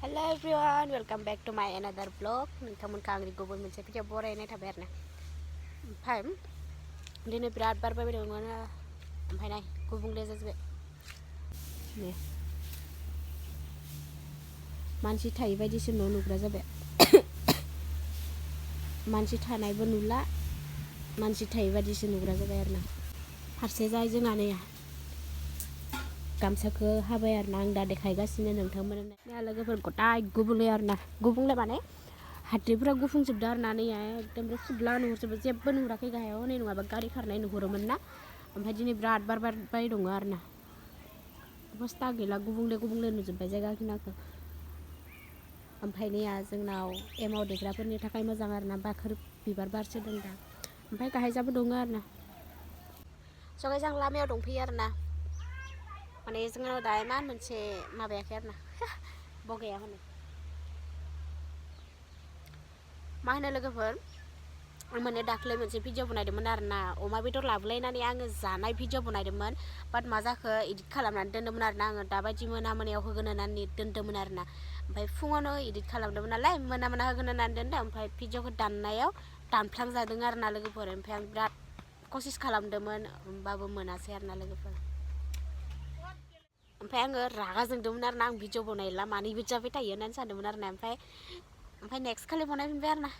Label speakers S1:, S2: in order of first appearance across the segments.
S1: Hello everyone, welcome back to my another vlog. नोंथांमोनखौ आंनि गुबुन मोनसे भिडिअ बरायनाय थाबाय आरो ना। ओमफ्राय दिनै बिराद बार बारबाय दङ ना। ओमफ्राय नाय गुबुंले जाजोबबाय। दे मानसि थायै बायदिसो न' नुग्रा जाबाय। मानसि थानायबो नुला, मानसि थायै बायदिसो नुग्रा जाबाय आरो ना। फारसे जाय जोंहा नै गामसाखौ हाबाय आरो ना आं दा देखायगासिनो नोंथांमोननो। दा लोगोफोर गथाय गुबुंले आरो ना। गुबुंले माने हाद्रिफोरा गुफुंजोबदों आरो ना नै एकदमबारे फुदला नुहुरजोबो जेबो नुहुराखै गाहायाव हनै नङाबा गारि खारनाय नुहुरोमोन ना। ओमफ्राय दिनै बिराद बार बारबाय दङ आरो ना। अबस्था गैला गुबुंले गुबुंले नुजोब्बाय जायगाखिनाखौ। ओमफ्राय नैया जोंनाव एमाव देग्राफोरनि थाखाय मोजां आरो ना बाखोर बिबार बारसोदों दा। ओमफ्राय गाहायजाबो दङ आरो ना। सगाय जों लामायाव दंफैयो आरो ना। माने जोंनाव दा मा मोनसे माबायाखै आरो ना बगाया होनो मा होनो लोगोफोर माने दाख्लै मोनसे भिडिअ बनायदोंमोन आरो ना अमा बेदर लाबोलायनानै आङो जानाय भिडिअ बनायदोंमोन बाट मा जाखो इडिट खालामनानै दोन्दोंमोन आरो ना आङो दाबायदि मोनायाव होगोन होननानै दोन्दोंमोन आरो ना ओमफ्राय फुङावनो इडिट खालामदोंमोन नालाय मोना होगोन होननानै दोन्दों ओमफ्राय भिडिअखौ दाननायाव दानफ्लांजादों आरो ना लोगोफोर ओमफ्राय आं बिराद कसिस खालामदोंमोन होमबाबो मोनासै आरो ना लोगोफोर ओमफ्राय आङो रागा जोंदोंमोन आरो ना आं भिडिअ बनायला मानो बिदि जाबाय थायो होननानै सानदोंमोन आरो ना ओमफ्राय नेक्स्ट खालि बनायफिनबाय आरो ना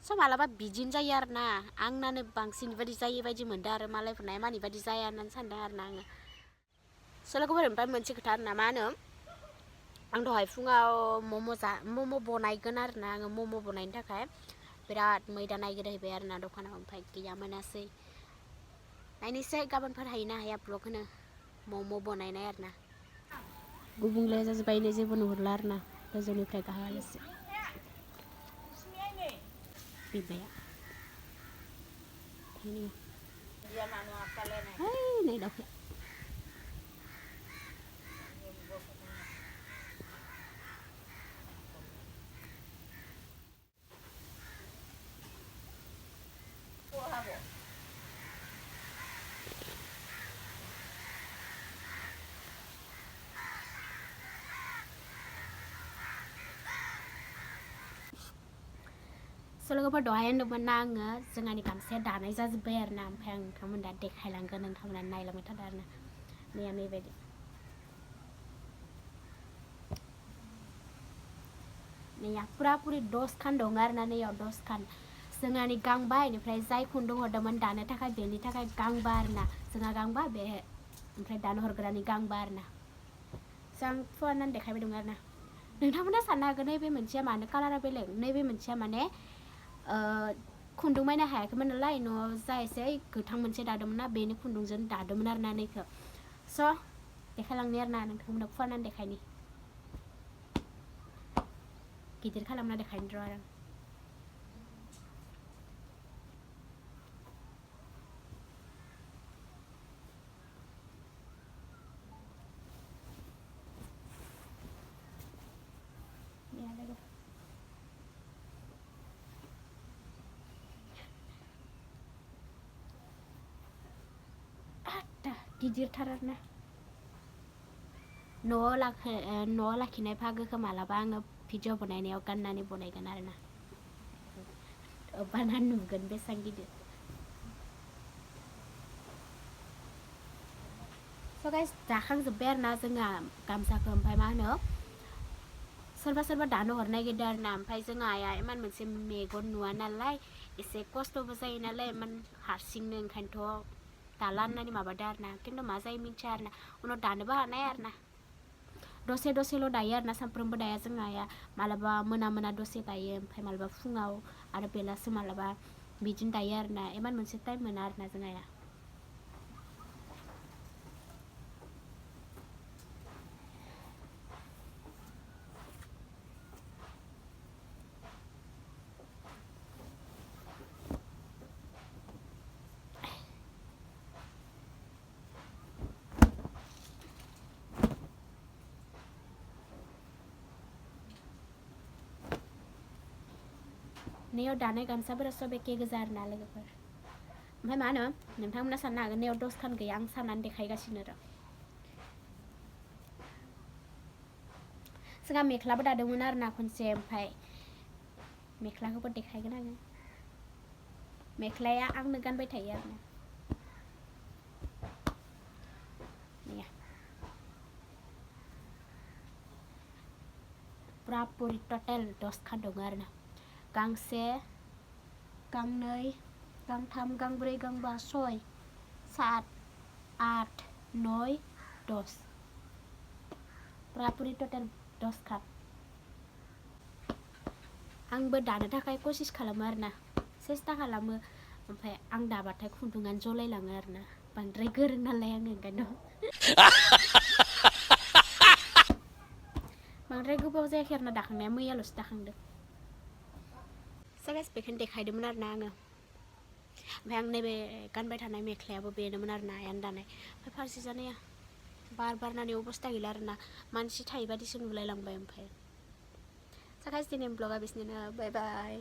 S1: स' मालाबा बिदिनो जायो आरो ना आंनानो बांसिन बायदि जायो बायदि मोनदों आरो मालायफोरना मानि बायदि जाया होननानै सानदों आरो ना आङो स' लोगोफोर ओमफ्राय मोनसे खोथा आरो ना मा होनो आं दहाय फुङाव मम' बनायगोन आरो ना आङो मम' बनायनो थाखाय बिराद मैदा नागिरहैबाय आरो ना दखानाव ओमफ्राय गैया मोनासै नायनोसै गाबोनफोर हायोना हाया ब्लग होनो मम' बनायनाय आरो ना गुबुंले जाजोब्बाय जेबो नुहुरला आरो ना गोजौनिफ्राय गाहायालासे बिबाया नै दाउखाया लोगोफोर दहाय होनदोंमोन ना आङो जोंहानि गामसाया दानाय जाजोब्बाय आरो ना ओमफ्राय आं नोंथांमोना देखायलांगोन नोंथांमोना नायलांबाय थादों आरो ना नैया नैबायदि नैया पुरापुरि 10 खान दं आरो ना नैयाव 10 खान जोंहानि गांबा बेनिफ्राय जाय खुन्दुं हरदोंमोन दानो थाखाय बेनि थाखाय गांबा आरो ना जोंहा गांबा बे ओमफ्राय दानो हरग्रानि गांबा आरो ना जों फुवारनानै देखायबाय दं आरो ना नोंथांमोना साननो हागोन नैबे मोनसेया मानो कालारा बेलेग नैबे मोनसेया माने खुन्दुं बायनो हायाखैमोन नालाय न'आव जा एसे गोथां मोनसे दादोंमोन ना बेनि खुन्दुंजों दादोंमोन आरो ना नैखौ स' देखायलांनि आरो ना नोंथांमोना फुवारनानै देखायनि गिदिर खालामना देखायनो र' आरो गिदिरथार आरो ना न'आव लाखिनाय फागोखौ मालाबा आङो भिडिअ बनायनायाव गाननानै बनायगोन आरो ना अब्लाना नुगोन बेसेबां गिदिर स' गाइस दाखांजोब्बाय आरो ना जोंहा गामसाखौ ओमफ्राय मा होनो सोरबा दानो हरनो नागिरदों आरो ना ओमफ्राय जोंहा आइया इमान मोनसे मेगन नुवा नालाय एसे खस्थ'बो जायो नालाय इमान हारसिंनो ओंखायनोथ' दाला होननानै माबादों आरो ना खिन्थु मा जायो मिथिया आरो ना उनाव दानोबो हानाय आरो ना दसेल' दायो आरो ना सानफ्रोमबो दाया जोंहा आइया मालाबा मोना दसे दायो ओमफ्राय मालाबा फुङाव आरो बेलासि मालाबा बिदिनो दायो आरो ना इमान मोनसे टाइम मोना आरो ना जोंहा आइया नैयाव दानाय गामसाफोरा सब एखे गोजा आरो ना लोगोफोर ओमफ्राय मा होनो नोंथांमोना साननो हागोन नैयाव 10 खान गैया आं साननानै देखायगासिनो र' जोंहा मेख्लाबो दादोंमोन आरो ना खनसे ओमफ्राय मेख्लाखौबो देखायगोन आङो मेख्लाया आंनो गानबाय थायो आरो ना पुरा पुरि टटेल 10 खान दङ आरो ना गांसे गांनै गांथाम गांब्रै गांबा 6 7 8 9 10 पुरा पुरि टटेल 10 खान आंबो दानो थाखाय कसिस खालामो आरो ना सेस्था खालामो ओमफ्राय आं दाबाथाय खुन्दुङानो जलायलाङो आरो ना बांद्राय गोरों नालाय आङो ओंखायनो बांद्राय गोबाव जायाखै आरो ना दाखांनाया मैयाल'सो दाखांदों गाइस बेखौनो देखायदोंमोन आरो ना आङो ओमफ्राय आं नैबे गानबाय थानाय मेख्लायाबो बेनोमोन आरो ना आयानो दानाय ओमफ्राय फारसे जानाया बार बारनानै अबस्था गैला आरो ना मानसि थायै बादिसो नुलायलांबाय ओमफ्राय गाइस दिनैनि ब्लगा बिसिनिनो बाय बाय